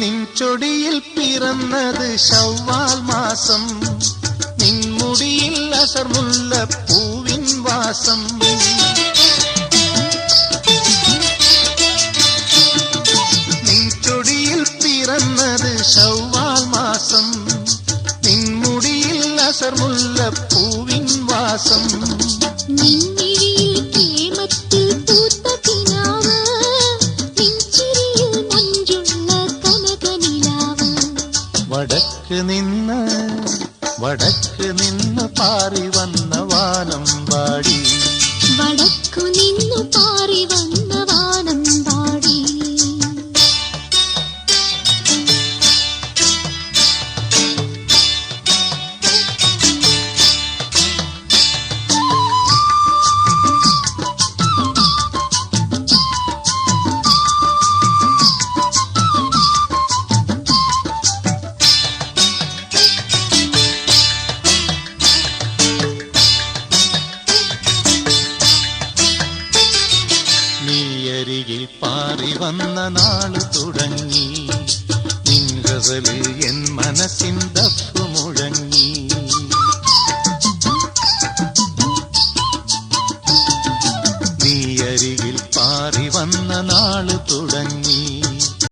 നിൻചൊടിയിൽ പിറന്നത് ശവ്വാൽ മാസം, നിൻമുടിയിൽ അസർമുല്ല പൂവിൻ വാസം. നിൻചൊടിയിൽ പിറന്നത് ശവ്വാൽ മാസം, നിൻമുടിയിൽ അസർമുല്ല പൂവിൻ വാസം. വടക്ക് നിന്ന് പാറി വന്ന വാനം പാടി, വടക്കു നിന്നു പാറി വന്ന വാനം പാടി. നീയരികിൽ പാറി വന്ന നാളു തുടങ്ങി, നിൻ ഗസലിൽ എൻ മനസ്സിൻ ദഫ് മുഴങ്ങി. നീയരികിൽ പാറി വന്ന നാളു